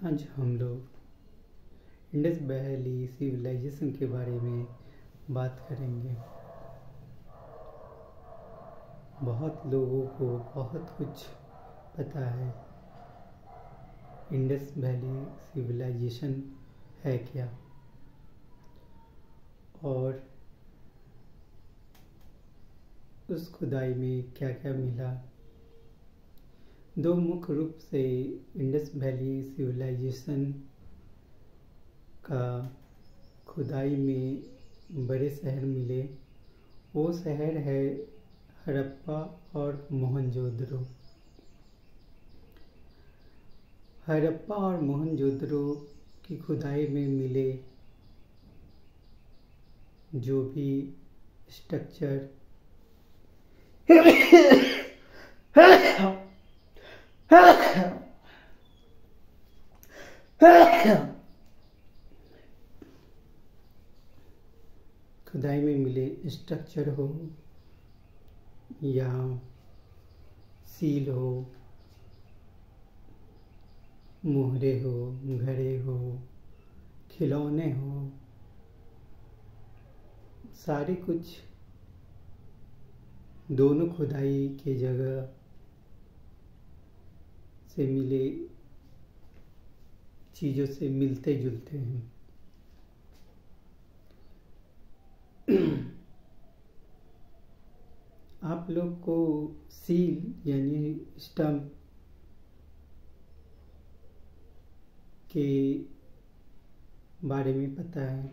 आज हम लोग इंडस वैली सिविलाइजेशन के बारे में बात करेंगे। बहुत लोगों को बहुत कुछ पता है। इंडस वैली सिविलाइजेशन है क्या और उस खुदाई में क्या क्या मिला। दो मुख्य रूप से इंडस वैली सिविलाइजेशन का खुदाई में बड़े शहर मिले। वो शहर है हड़प्पा और मोहनजोदड़ो। हड़प्पा और मोहनजोदड़ो की खुदाई में मिले जो भी स्ट्रक्चर खुदाई में मिले स्ट्रक्चर हो या सील हो, मोहरे हो, घड़े हो, खिलौने हो, सारे कुछ दोनों खुदाई के जगह से मिले चीज़ों से मिलते जुलते हैं। आप लोग को सील यानी स्टम्प के बारे में पता है।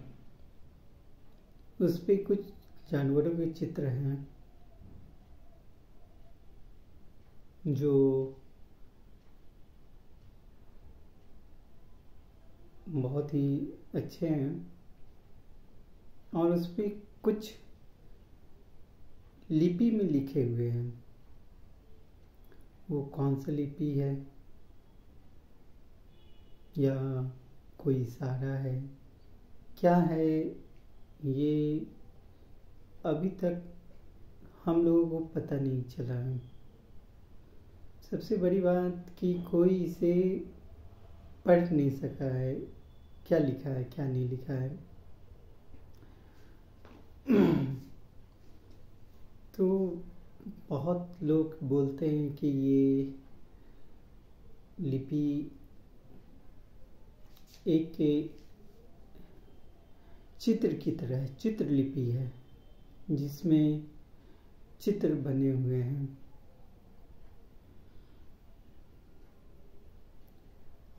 उस पे कुछ जानवरों के चित्र हैं जो बहुत ही अच्छे हैं और उस पे कुछ लिपि में लिखे हुए हैं। वो कौन सा लिपि है या कोई इशारा है, क्या है, ये अभी तक हम लोगों को पता नहीं चला है। सबसे बड़ी बात कि कोई इसे पढ़ नहीं सका है, क्या लिखा है क्या नहीं लिखा है। तो बहुत लोग बोलते हैं कि ये लिपि एक चित्र की तरह चित्रलिपि है जिसमें चित्र बने हुए हैं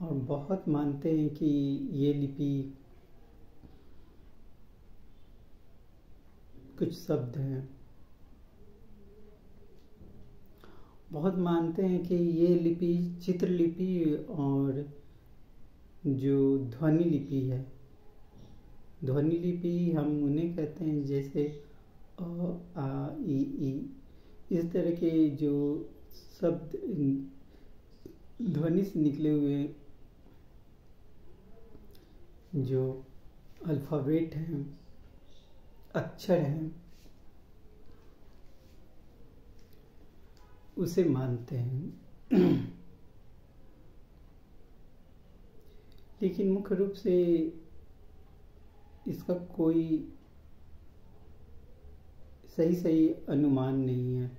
और बहुत मानते हैं कि ये लिपि कुछ शब्द हैं। बहुत मानते हैं कि ये लिपि चित्रलिपि और जो ध्वनि लिपि है, ध्वनि लिपि हम उन्हें कहते हैं जैसे अ आ ई ई इस तरह के जो शब्द ध्वनि से निकले हुए जो अल्फ़ाबेट हैं, अक्षर हैं, उसे मानते हैं। लेकिन मुख्य रूप से इसका कोई सही अनुमान नहीं है।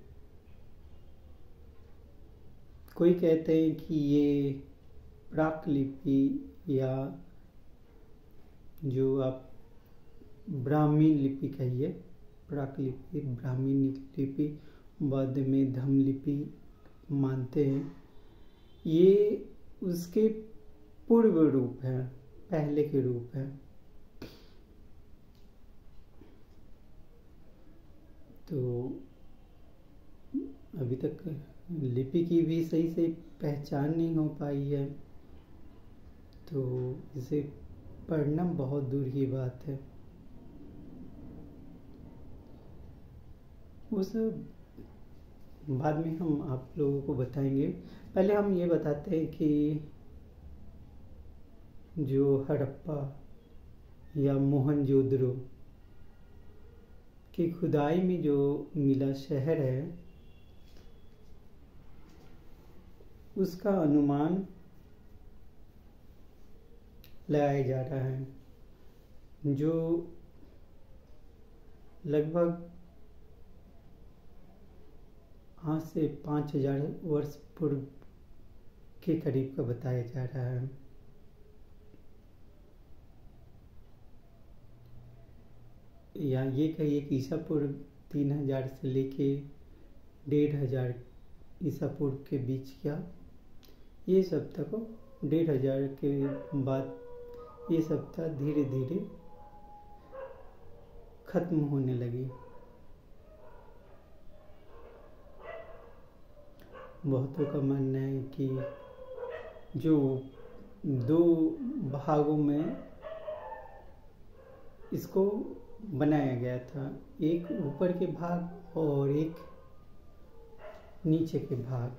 कोई कहते हैं कि ये प्राकलिपि या जो आप ब्राह्मी लिपि कहिए, प्राकलिपि, ब्राह्मी लिपि, बाद में धम्म लिपि मानते हैं। ये उसके पूर्व रूप है, पहले के रूप है। तो अभी तक लिपि की भी सही से पहचान नहीं हो पाई है, तो इसे पढ़ना बहुत दूर की बात है। वो सब बाद में हम आप लोगों को बताएंगे। पहले हम ये बताते हैं कि जो हड़प्पा या मोहनजोदड़ो की खुदाई में जो मिला शहर है उसका अनुमान लगाया जा रहा है, जो लगभग आज से 5000 वर्ष पूर्व के करीब का बताया जा रहा है। या ये कहिए कि ईसा पूर्व 3000 से लेके 1500 ईसा पूर्व के बीच का ये सप्ताह को 1500 के बाद ये सप्ताह धीरे धीरे खत्म होने लगी। बहुतों का मानना है कि जो 2 भागों में इसको बनाया गया था, एक ऊपर के भाग और एक नीचे के भाग।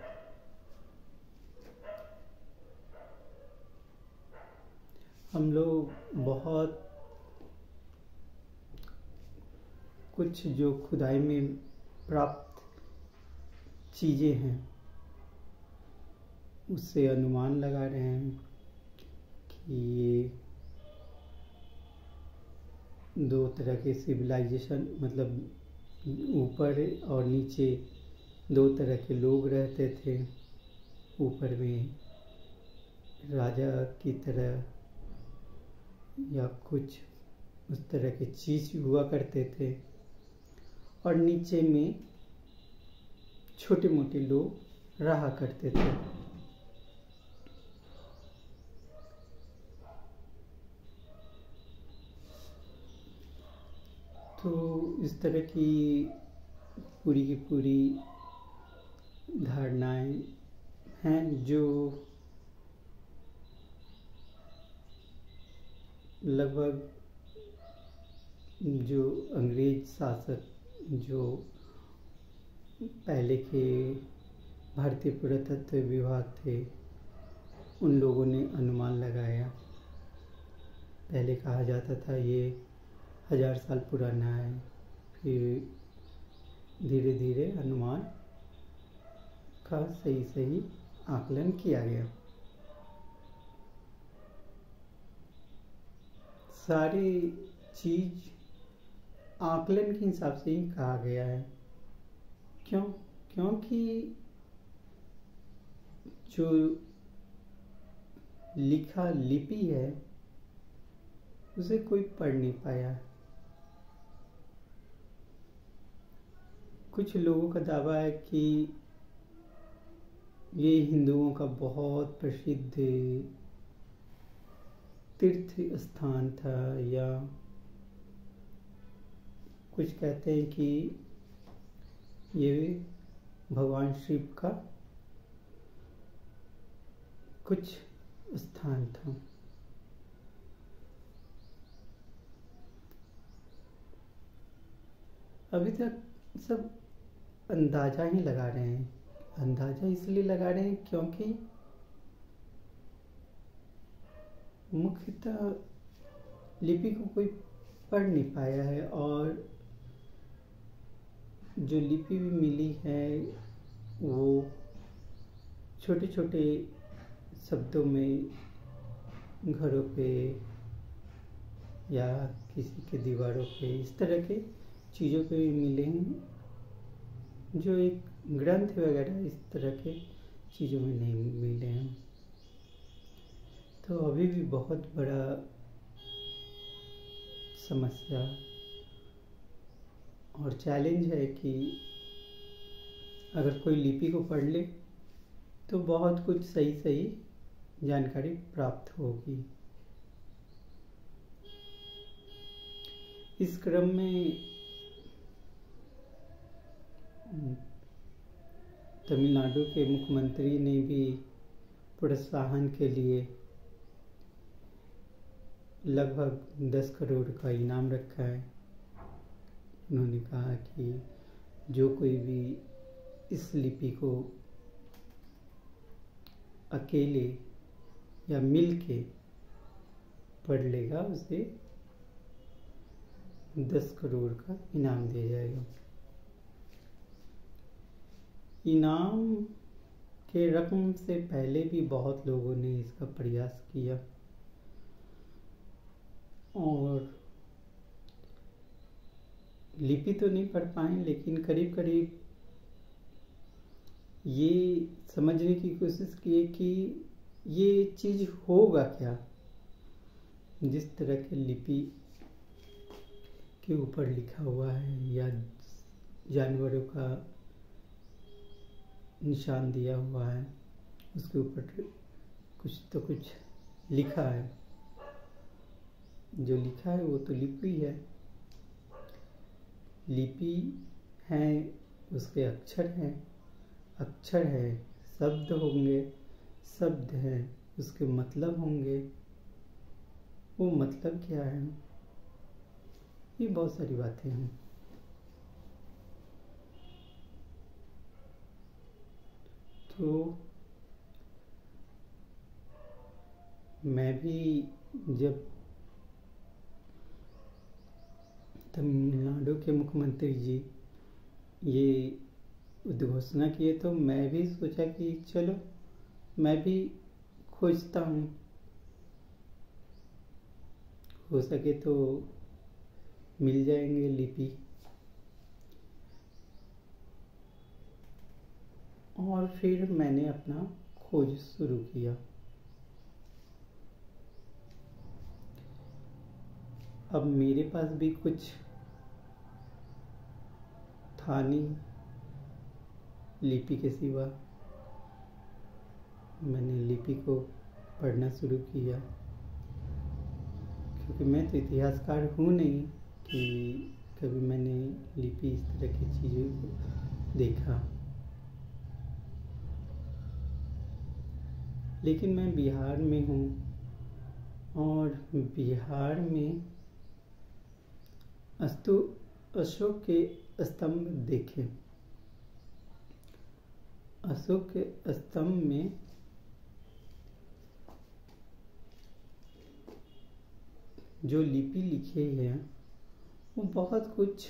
हम लोग बहुत कुछ जो खुदाई में प्राप्त चीज़ें हैं उससे अनुमान लगा रहे हैं कि ये 2 तरह के सिविलाइजेशन, मतलब ऊपर और नीचे 2 तरह के लोग रहते थे। ऊपर में राजा की तरह या कुछ उस तरह की चीज हुआ करते थे, और नीचे में छोटे मोटे लोग रहा करते थे। तो इस तरह की पूरी धारणाएं हैं जो लगभग जो अंग्रेज शासक जो पहले के भारतीय पुरातत्व विभाग थे उन लोगों ने अनुमान लगाया। पहले कहा जाता था ये 1000 साल पुराना है, फिर धीरे धीरे अनुमान का सही आकलन किया गया। सारी चीज आकलन के हिसाब से ही कहा गया है। क्योंकि जो लिखा लिपि है उसे कोई पढ़ नहीं पाया। कुछ लोगों का दावा है कि ये हिंदुओं का बहुत प्रसिद्ध तीर्थ स्थान था, या कुछ कहते हैं कि ये भगवान शिव का कुछ स्थान था। अभी तक सब अंदाजा ही लगा रहे हैं। अंदाजा इसलिए लगा रहे हैं क्योंकि मुख्यतः लिपि को कोई पढ़ नहीं पाया है, और जो लिपि भी मिली है वो छोटे छोटे शब्दों में घरों पे या किसी के दीवारों पे इस तरह के चीज़ों पे भी मिले हैं, जो एक ग्रंथ वगैरह इस तरह के चीज़ों में नहीं मिले हैं। तो अभी भी बहुत बड़ा समस्या और चैलेंज है कि अगर कोई लिपि को पढ़ ले तो बहुत कुछ सही जानकारी प्राप्त होगी। इस क्रम में तमिलनाडु के मुख्यमंत्री ने भी प्रोत्साहन के लिए लगभग 10 करोड़ का इनाम रखा है। उन्होंने कहा कि जो कोई भी इस लिपि को अकेले या मिल के पढ़ लेगा उसे 10 करोड़ का इनाम दिया जाएगा। इनाम के रकम से पहले भी बहुत लोगों ने इसका प्रयास किया, और लिपि तो नहीं पढ़ पाए, लेकिन करीब करीब ये समझने की कोशिश की कि ये चीज़ होगा क्या। जिस तरह के लिपि के ऊपर लिखा हुआ है या जानवरों का निशान दिया हुआ है, उसके ऊपर कुछ तो कुछ लिखा है। जो लिखा है वो तो लिपि है। लिपि है, उसके अक्षर हैं, अक्षर है, शब्द होंगे, शब्द है, उसके मतलब होंगे। वो मतलब क्या है, ये बहुत सारी बातें हैं। तो मैं भी जब तमिलनाडु के मुख्यमंत्री जी ये उद्घोषणा किए तो मैं भी सोचा कि चलो मैं भी खोजता हूँ, हो सके तो मिल जाएंगे लिपि। और फिर मैंने अपना खोज शुरू किया। अब मेरे पास भी कुछ था नहीं लिपि के सिवा। मैंने लिपि को पढ़ना शुरू किया, क्योंकि मैं तो इतिहासकार हूँ नहीं कि कभी मैंने लिपि इस तरह की चीज़ों को देखा। लेकिन मैं बिहार में हूँ और बिहार में अशोक के स्तंभ देखे। अशोक के स्तंभ में जो लिपि लिखी है वो बहुत कुछ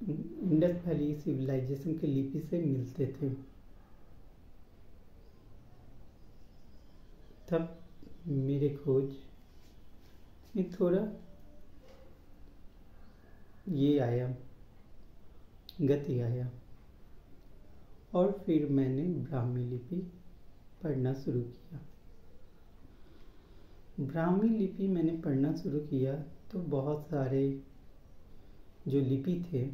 इंडस वैली सिविलाइजेशन के लिपि से मिलते थे। तब मेरे खोज में थोड़ा ये आया, गति आया, और फिर मैंने ब्राह्मी लिपि पढ़ना शुरू किया। ब्राह्मी लिपि मैंने पढ़ना शुरू किया तो बहुत सारे जो लिपि थे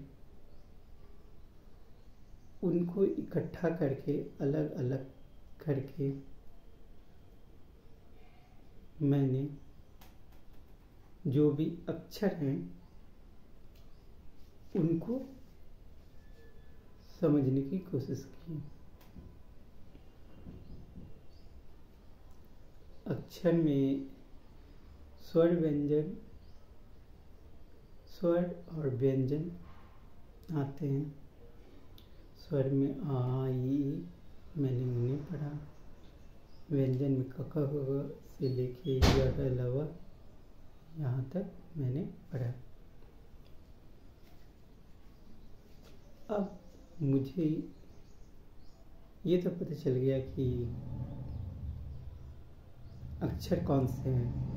उनको इकट्ठा करके अलग अलग करके मैंने जो भी अक्षर हैं उनको समझने की कोशिश की। अक्षर में स्वर व्यंजन, स्वर और व्यंजन आते हैं। स्वर में आ ई मैंने उन्हें पढ़ा। व्यंजन में क ख ग से लेके य र ल व यहाँ तक मैंने पढ़ा। अब मुझे ये तो पता चल गया कि अक्षर कौन से हैं।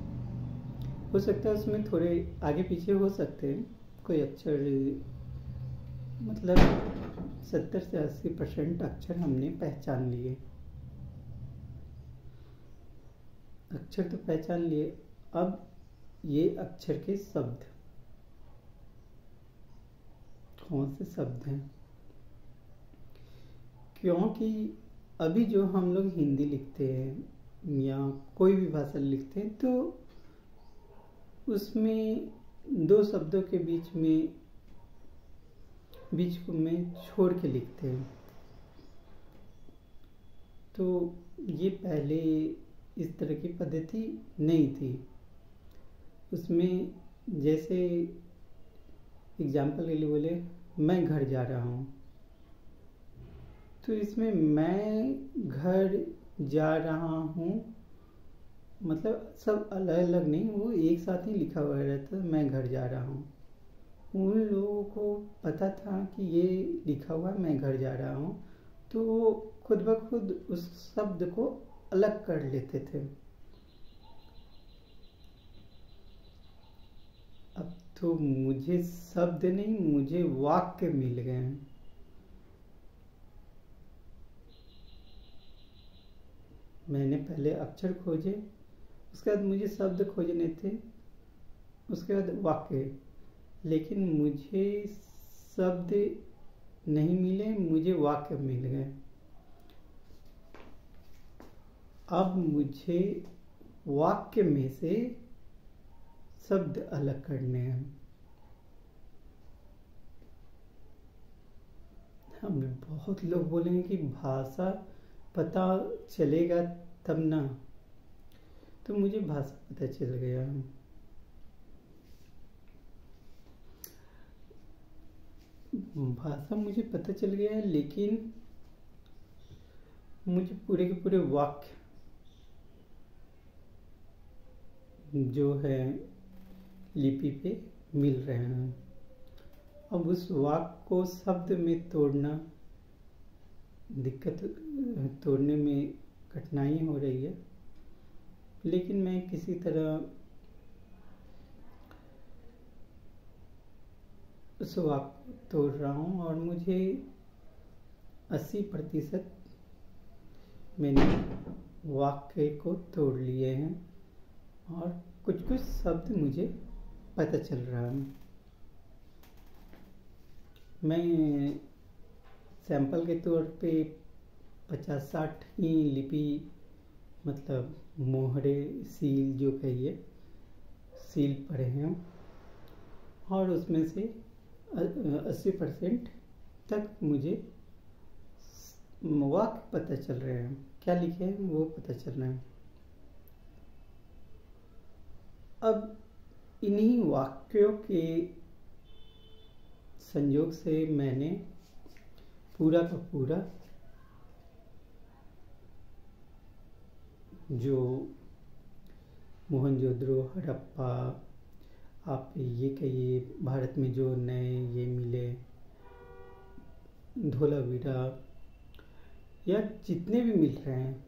हो सकता है उसमें थोड़े आगे पीछे हो सकते हैं, कोई अक्षर मतलब 70 से 80% अक्षर हमने पहचान लिए। अक्षर तो पहचान लिए, अब ये अक्षर के शब्द कौन से शब्द हैं, क्योंकि अभी जो हम लोग हिंदी लिखते हैं या कोई भी भाषा लिखते हैं तो उसमें दो शब्दों के बीच में छोड़ के लिखते हैं। तो ये पहले इस तरह की पद्धति नहीं थी। उसमें जैसे एग्जाम्पल के लिए बोले मैं घर जा रहा हूँ, तो इसमें मैं घर जा रहा हूँ मतलब सब अलग अलग नहीं, वो एक साथ ही लिखा हुआ रहता है, मैं घर जा रहा हूँ। उन लोगों को पता था कि ये लिखा हुआ मैं घर जा रहा हूँ, तो वो खुद ब खुद उस शब्द को अलग कर लेते थे। अब तो मुझे शब्द नहीं, मुझे वाक्य मिल गए हैं। मैंने पहले अक्षर खोजे, उसके बाद मुझे शब्द खोजने थे, उसके बाद वाक्य, लेकिन मुझे शब्द नहीं मिले, मुझे वाक्य मिल गए। अब मुझे वाक्य में से शब्द अलग करने हैं। हम बहुत लोग बोलेंगे कि भाषा पता चलेगा तब ना, तो मुझे भाषा पता चल गया। भाषा मुझे पता चल गया है, लेकिन मुझे पूरे के पूरे वाक्य जो है लिपि पे मिल रहे हैं। अब उस वाक्य को शब्द में तोड़ना तोड़ने में कठिनाई हो रही है, लेकिन मैं किसी तरह उस वाक्य को तोड़ रहा हूँ और मुझे 80% मैंने वाक्य को तोड़ लिए हैं और कुछ कुछ शब्द मुझे पता चल रहा है। मैं सैंपल के तौर पे 50-60 ही लिपि, मतलब मोहरे सील जो कहिए, सील पढ़े हैं और उसमें से 80% तक मुझे वाक्य पता चल रहे हैं, क्या लिखे हैं वो पता चल रहा है। अब इन्हीं वाक्यों के संयोग से मैंने पूरा का पूरा जो मोहनजोदड़ो, हड़प्पा, आप ये कहिए भारत में जो नए ये मिले, धोलावीरा या जितने भी मिल रहे हैं,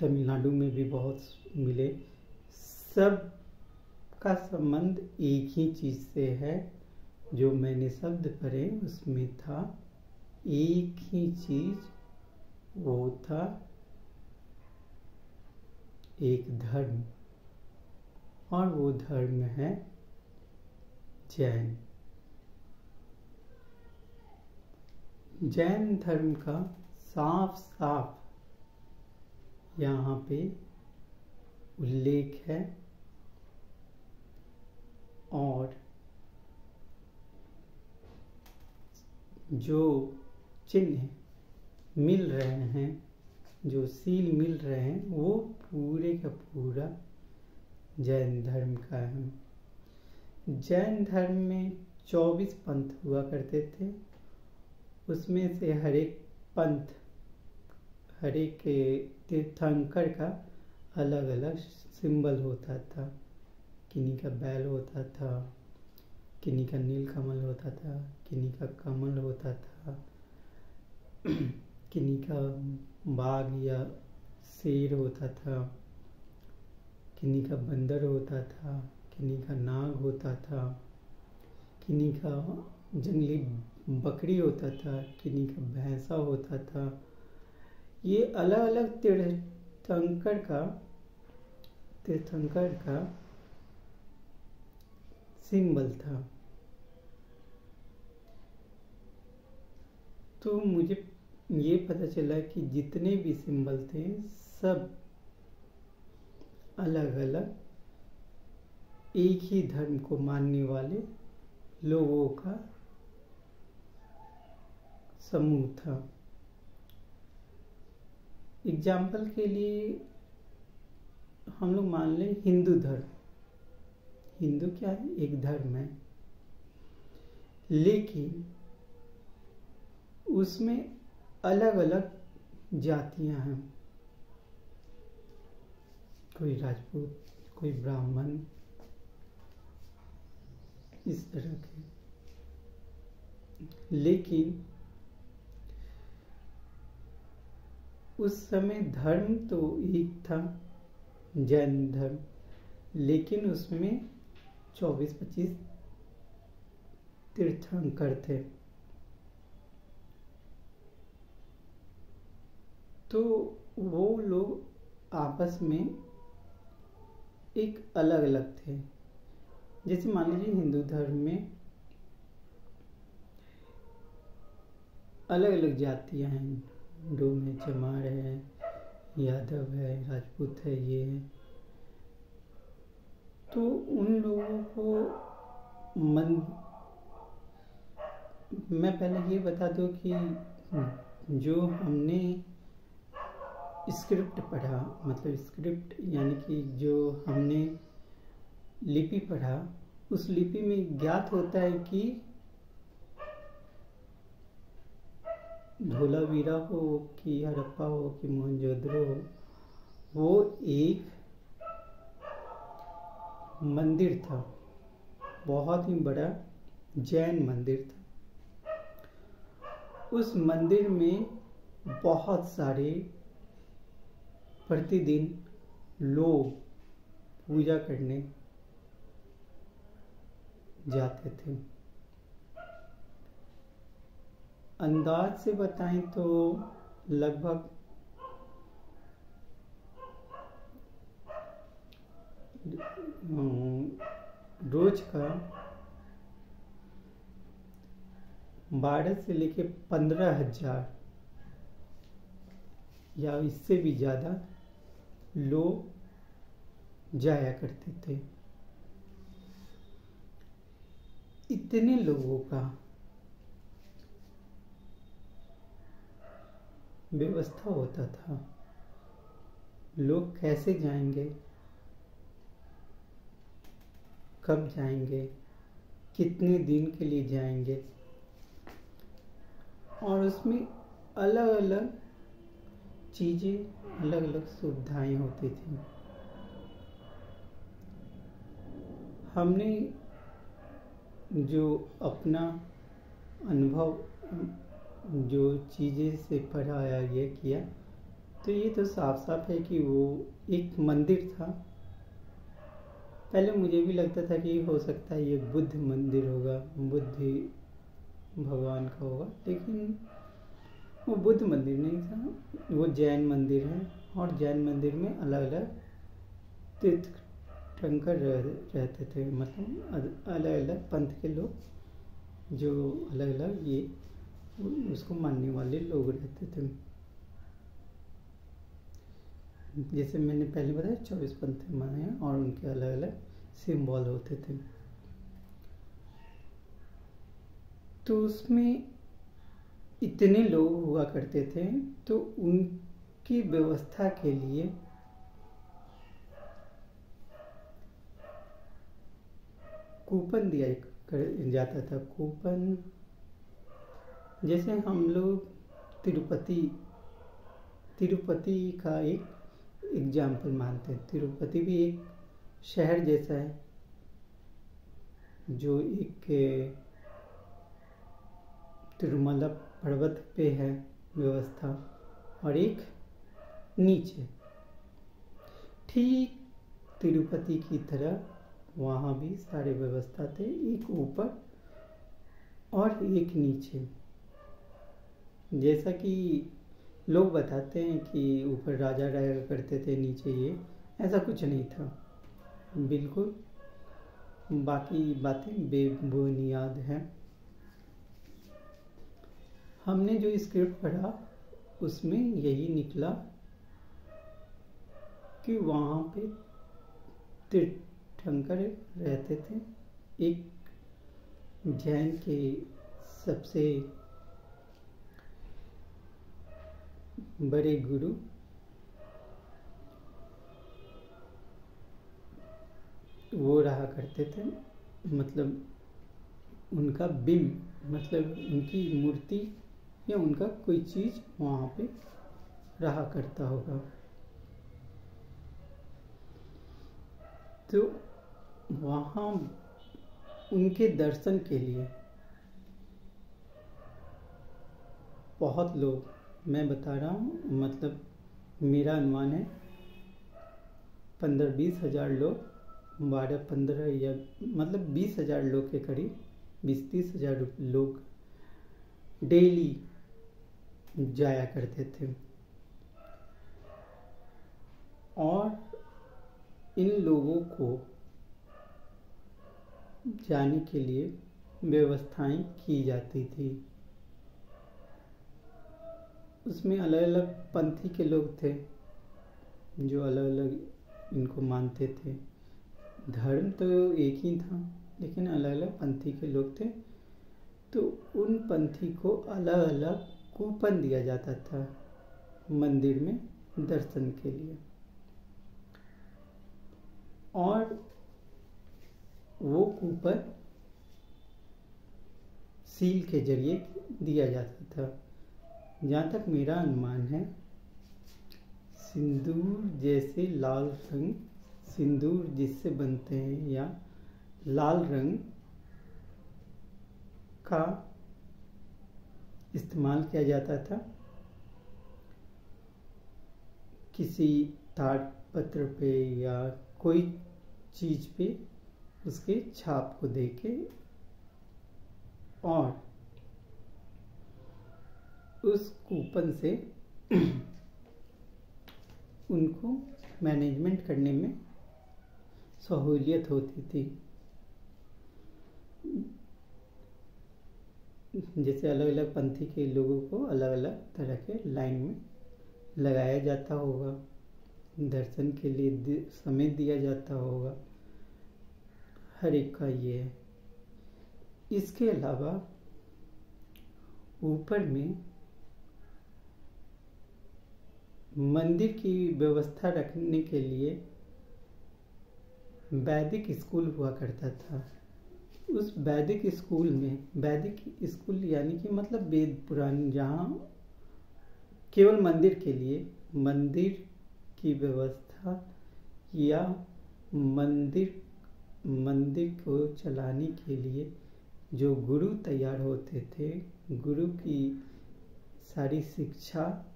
तमिलनाडु में भी बहुत मिले, सब का संबंध एक ही चीज से है। जो मैंने शब्द पढ़े उसमें था एक ही चीज, वो था एक धर्म, और वो धर्म है जैन। जैन धर्म का साफ साफ यहाँ पे उल्लेख है और जो चिन्ह मिल रहे हैं, जो सील मिल रहे हैं, वो पूरे का पूरा जैन धर्म का है। जैन धर्म में 24 पंथ हुआ करते थे, उसमें से हर एक पंथ, हर एक तीर्थंकर का अलग अलग सिंबल होता था। किन्हीं का बैल होता था, किन्हीं का नीलकमल होता था, किन्हीं का कमल होता था, किन्हीं का बाघ या शेर होता था, किन्हीं का बंदर होता था, किन्हीं का नाग होता था, किन्हीं का जंगली बकरी होता था, किन्हीं का भैंसा होता था। ये अलग अलग तीर्थंकर का सिंबल था। तो मुझे ये पता चला कि जितने भी सिंबल थे सब अलग अलग एक ही धर्म को मानने वाले लोगों का समूह था। एग्जाम्पल के लिए हम लोग मान लें हिंदू धर्म। हिंदू क्या है? एक धर्म है, लेकिन उसमें अलग अलग जातियां हैं। कोई राजपूत, कोई ब्राह्मण, इस तरह के। लेकिन उस समय धर्म तो एक था, जैन धर्म, लेकिन उसमें 24-25 तीर्थंकर थे। तो वो लोग आपस में एक अलग अलग थे। जैसे मान लीजिए हिंदू धर्म में अलग अलग जातियां हैं, हिंदू में चमार है, यादव है, राजपूत है, ये है। तो उन लोगों को मैं पहले ये बता दूं कि जो हमने स्क्रिप्ट पढ़ा, मतलब स्क्रिप्ट यानी कि जो हमने लिपि पढ़ा, उस लिपि में ज्ञात होता है कि धोलावीरा हो कि हड़प्पा हो कि मोहनजोदड़ो हो, वो एक मंदिर था, बहुत ही बड़ा जैन मंदिर था। उस मंदिर में बहुत सारे प्रतिदिन लोग पूजा करने जाते थे। अंदाज से बताएं तो लगभग रोज का 12 से लेके 15,000 या इससे भी ज्यादा लोग जाया करते थे। इतने लोगों का व्यवस्था होता था। लोग कैसे जाएंगे, कब जाएंगे, कितने दिन के लिए जाएंगे, और उसमें अलग अलग चीजें, अलग अलग सुविधाएं होती थी। हमने जो अपना अनुभव, जो चीजें से पढ़ा या ये किया, तो ये तो साफ साफ है कि वो एक मंदिर था। पहले मुझे भी लगता था कि हो सकता है ये बुद्ध मंदिर होगा, बुद्ध भगवान का होगा, लेकिन वो बुद्ध मंदिर नहीं था, वो जैन मंदिर है। और जैन मंदिर में अलग अलग तीर्थंकर रहते थे, मतलब अलग अलग पंथ के लोग, जो अलग अलग ये उसको मानने वाले लोग रहते थे। जैसे मैंने पहले बताया 24 पंथ माने हैं और उनके अलग अलग सिंबल होते थे। तो उसमें इतने लोग हुआ करते थे, तो उनकी व्यवस्था के लिए कूपन दिया जाता था। कूपन जैसे हम लोग तिरुपति का एक एग्जाम्पल मानते हैं। तिरुपति भी एक शहर जैसा है, जो एक तिरुमला पर्वत पे है व्यवस्था, और एक नीचे। ठीक तिरुपति की तरह वहाँ भी सारे व्यवस्था थे, एक ऊपर और एक नीचे। जैसा कि लोग बताते हैं कि ऊपर राजा रहा करते थे, नीचे ये, ऐसा कुछ नहीं था। बिल्कुल बाकी बातें बेबुनियाद हैं। हमने जो स्क्रिप्ट पढ़ा उसमें यही निकला कि वहाँ पे तीर्थंकर रहते थे। एक जैन के सबसे बड़े गुरु वो रहा करते थे, मतलब उनका बिंब, मतलब उनकी मूर्ति या उनका कोई चीज वहाँ पे रहा करता होगा। तो वहाँ उनके दर्शन के लिए बहुत लोग मैं बता रहा हूँ, मतलब मेरा अनुमान है 15-20 हज़ार लोग, 12-15 या मतलब 20 हज़ार लोग के करीब, 20-30 हज़ार लोग डेली जाया करते थे। और इन लोगों को जाने के लिए व्यवस्थाएं की जाती थी। उसमें अलग अलग पंथी के लोग थे जो अलग अलग इनको मानते थे। धर्म तो एक ही था, लेकिन अलग अलग पंथी के लोग थे। तो उन पंथी को अलग अलग कूपन दिया जाता था मंदिर में दर्शन के लिए, और वो कूपन सील के जरिए दिया जाता था। जहाँ तक मेरा अनुमान है, सिंदूर जैसे लाल रंग, सिंदूर जिससे बनते हैं, या लाल रंग का इस्तेमाल किया जाता था किसी ताड़पत्र पे या कोई चीज पे उसके छाप को देके, और उस कूपन से उनको मैनेजमेंट करने में सहूलियत होती थी। जैसे अलग अलग पंथी के लोगों को अलग अलग तरह के लाइन में लगाया जाता होगा, दर्शन के लिए समय दिया जाता होगा, हर एक का ये है। इसके अलावा ऊपर में मंदिर की व्यवस्था रखने के लिए वैदिक स्कूल हुआ करता था। उस वैदिक स्कूल में, वैदिक स्कूल यानी कि मतलब वेद पुराण, जहाँ केवल मंदिर के लिए, मंदिर की व्यवस्था या मंदिर को चलाने के लिए जो गुरु तैयार होते थे, गुरु की सारी शिक्षा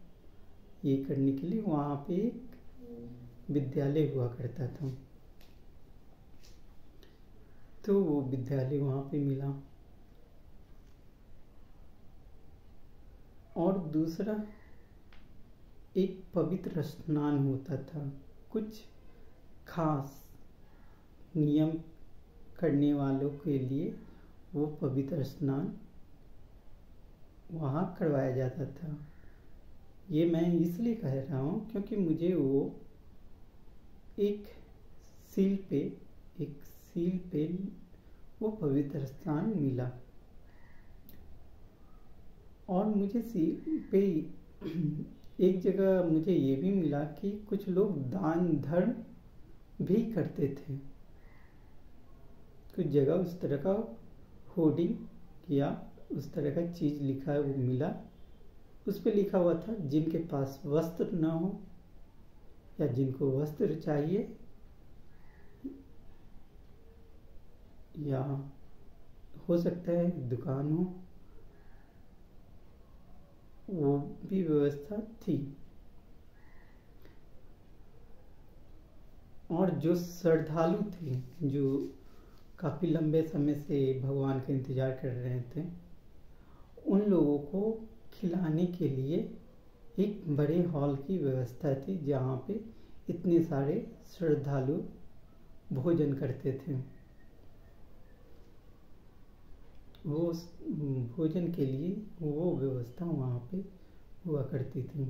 ये करने के लिए वहाँ पे एक विद्यालय हुआ करता था। तो वो विद्यालय वहाँ पे मिला। और दूसरा, एक पवित्र स्नान होता था। कुछ खास नियम करने वालों के लिए वो पवित्र स्नान वहाँ करवाया जाता था। ये मैं इसलिए कह रहा हूँ क्योंकि मुझे वो एक सील पे वो पवित्र स्थान मिला। और मुझे सील पे एक जगह मुझे ये भी मिला कि कुछ लोग दान धर्म भी करते थे। कुछ जगह उस तरह का होर्डिंग या उस तरह का चीज लिखा है वो मिला। उस पे लिखा हुआ था, जिनके पास वस्त्र न हो या जिनको वस्त्र चाहिए, या हो सकता है दुकान हो, वो भी व्यवस्था थी। और जो श्रद्धालु थे, जो काफी लंबे समय से भगवान का इंतजार कर रहे थे, उन लोगों को खिलाने के लिए एक बड़े हॉल की व्यवस्था थी, जहाँ पे इतने सारे श्रद्धालु भोजन करते थे। वो भोजन के लिए वो व्यवस्था वहाँ पे हुआ करती थी।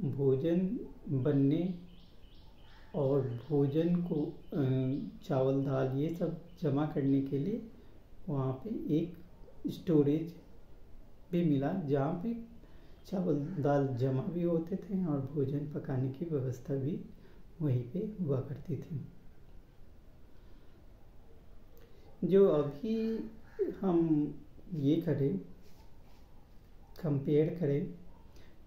भोजन बनने और भोजन को चावल दाल ये सब जमा करने के लिए वहाँ पे एक स्टोरेज भी मिला, जहाँ पे चावल दाल जमा भी होते थे और भोजन पकाने की व्यवस्था भी वहीं पे हुआ करती थी। जो अभी हम ये करें, कंपेयर करें,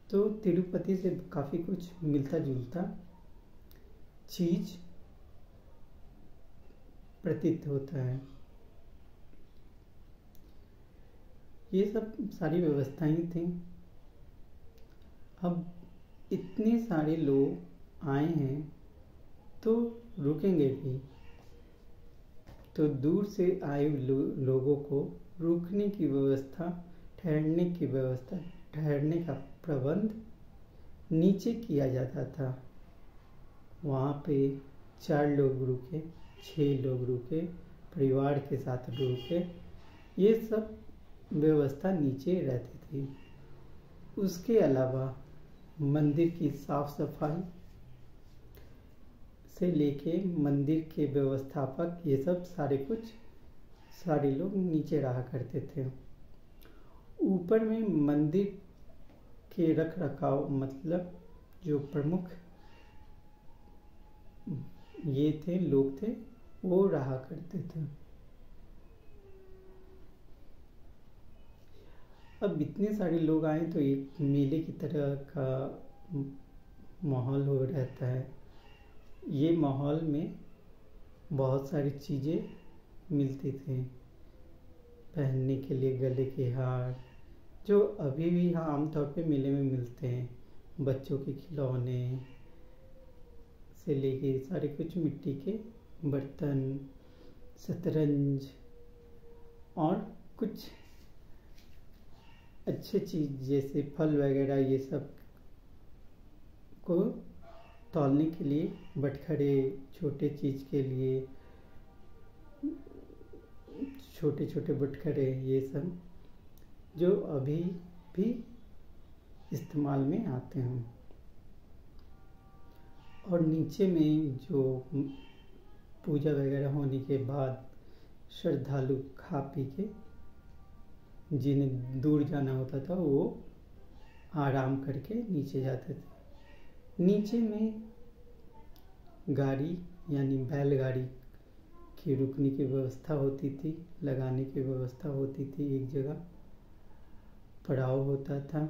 तो तिरुपति से काफ़ी कुछ मिलता जुलता चीज प्रतीत होता है। ये सब सारी व्यवस्थाएं थी। अब इतने सारे लोग आए हैं तो रुकेंगे भी, तो दूर से आए लोगों को रुकने की व्यवस्था, ठहरने की व्यवस्था, ठहरने का प्रबंध नीचे किया जाता था। वहाँ पे 4 लोग रुके, 6 लोग रुके, परिवार के साथ रुके, ये सब व्यवस्था नीचे रहती थी। उसके अलावा मंदिर की साफ सफाई से लेके मंदिर के व्यवस्थापक, ये सब सारे लोग नीचे रहा करते थे। ऊपर में मंदिर के रख रखाव, मतलब जो प्रमुख ये थे, लोग थे, वो रहा करते थे। अब इतने सारे लोग आए तो एक मेले की तरह का माहौल हो रहता है। ये माहौल में बहुत सारी चीज़ें मिलती थी पहनने के लिए, गले के हार, जो अभी भी यहाँ आमतौर पे मेले में मिलते हैं। बच्चों के खिलौने से लेके सारे कुछ मिट्टी के बर्तन, शतरंज और कुछ अच्छे चीज़ जैसे फल वगैरह, ये सब को तौलने के लिए बटखरे, छोटे चीज़ के लिए छोटे छोटे बटखरे, ये सब जो अभी भी इस्तेमाल में आते हैं। और नीचे में जो पूजा वगैरह होने के बाद श्रद्धालु खा पी के, जिन्हें दूर जाना होता था, वो आराम करके नीचे जाते थे। नीचे में गाड़ी यानी बैलगाड़ी की रुकने की व्यवस्था होती थी, लगाने की व्यवस्था होती थी। एक जगह पड़ाव होता था,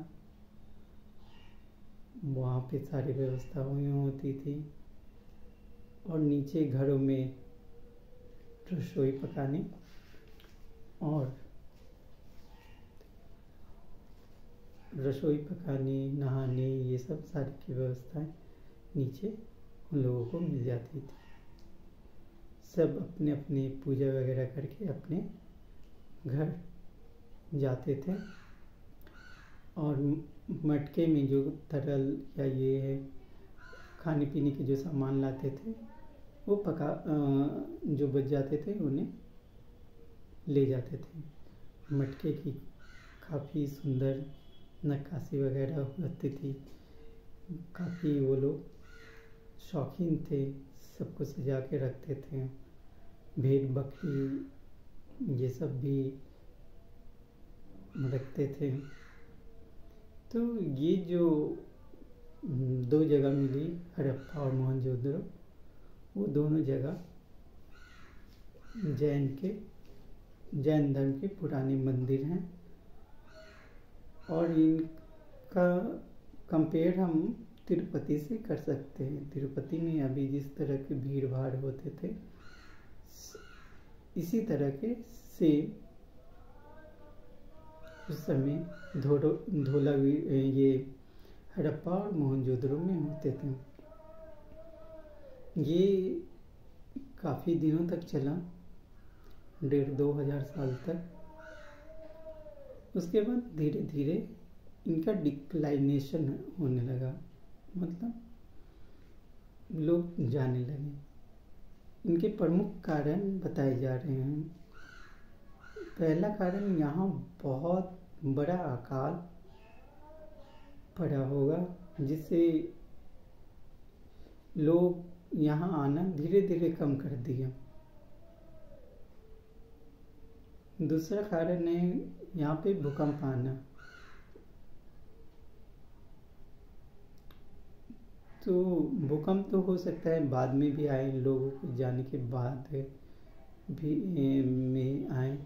वहाँ पे सारी व्यवस्थाएं होती थी। और नीचे घरों में रसोई पकाने और नहाने, ये सब सारी की व्यवस्थाएं नीचे उन लोगों को मिल जाती थी। सब अपने अपने पूजा वगैरह करके अपने घर जाते थे। और मटके में जो तरल या ये है खाने पीने के जो सामान लाते थे, वो जो बच जाते थे उन्हें ले जाते थे। मटके की काफ़ी सुंदर नक्काशी वगैरह होती थी। काफ़ी वो लोग शौकीन थे, सबको सजा के रखते थे। भेड़ बकरी ये सब भी रखते थे। तो ये जो 2 जगह मिली, हड़प्पा और मोहनजोदड़ो, वो दोनों जगह जैन धर्म के पुराने मंदिर हैं। और इनका कंपेयर हम तिरुपति से कर सकते हैं। तिरुपति में अभी जिस तरह के भीड़ भाड़ होते थे, इसी तरह के सेम उस समय ये हड़प्पा और मोहनजोदड़ो में होते थे। ये काफ़ी दिनों तक चला, 1,500-2 हज़ार साल तक। उसके बाद धीरे धीरे इनका डिक्लाइनेशन होने लगा, मतलब लोग जाने लगे। इनके प्रमुख कारण बताए जा रहे हैं। पहला कारण, यहाँ बहुत बड़ा अकाल पड़ा होगा, जिससे लोग यहाँ आना धीरे धीरे कम कर दिया। दूसरा कारण है यहाँ पे भूकंप आना। तो भूकंप तो हो सकता है बाद में भी आए, लोगों को जाने के बाद भी में आए।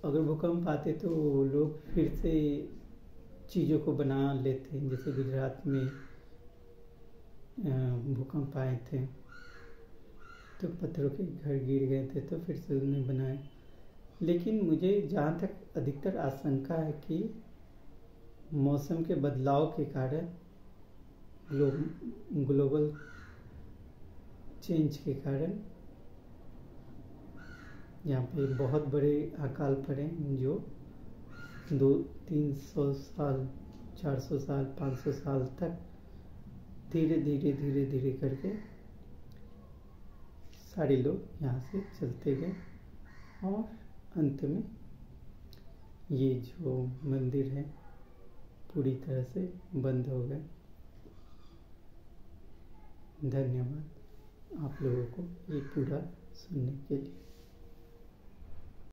अगर भूकंप आते तो लोग फिर से चीज़ों को बना लेते हैं। जैसे गुजरात में भूकंप आए थे तो पत्थरों के घर गिर गए थे, तो फिर से उन्हें बनाया। लेकिन मुझे जहाँ तक अधिकतर आशंका है कि मौसम के बदलाव के कारण, ग्लोबल चेंज के कारण यहाँ पे बहुत बड़े अकाल पड़े, जो 200-300 साल, 400 साल, 500 साल तक धीरे धीरे करके सारे लोग यहाँ से चलते गए और अंत में ये जो मंदिर है पूरी तरह से बंद हो गए। धन्यवाद आप लोगों को ये पूरा सुनने के लिए।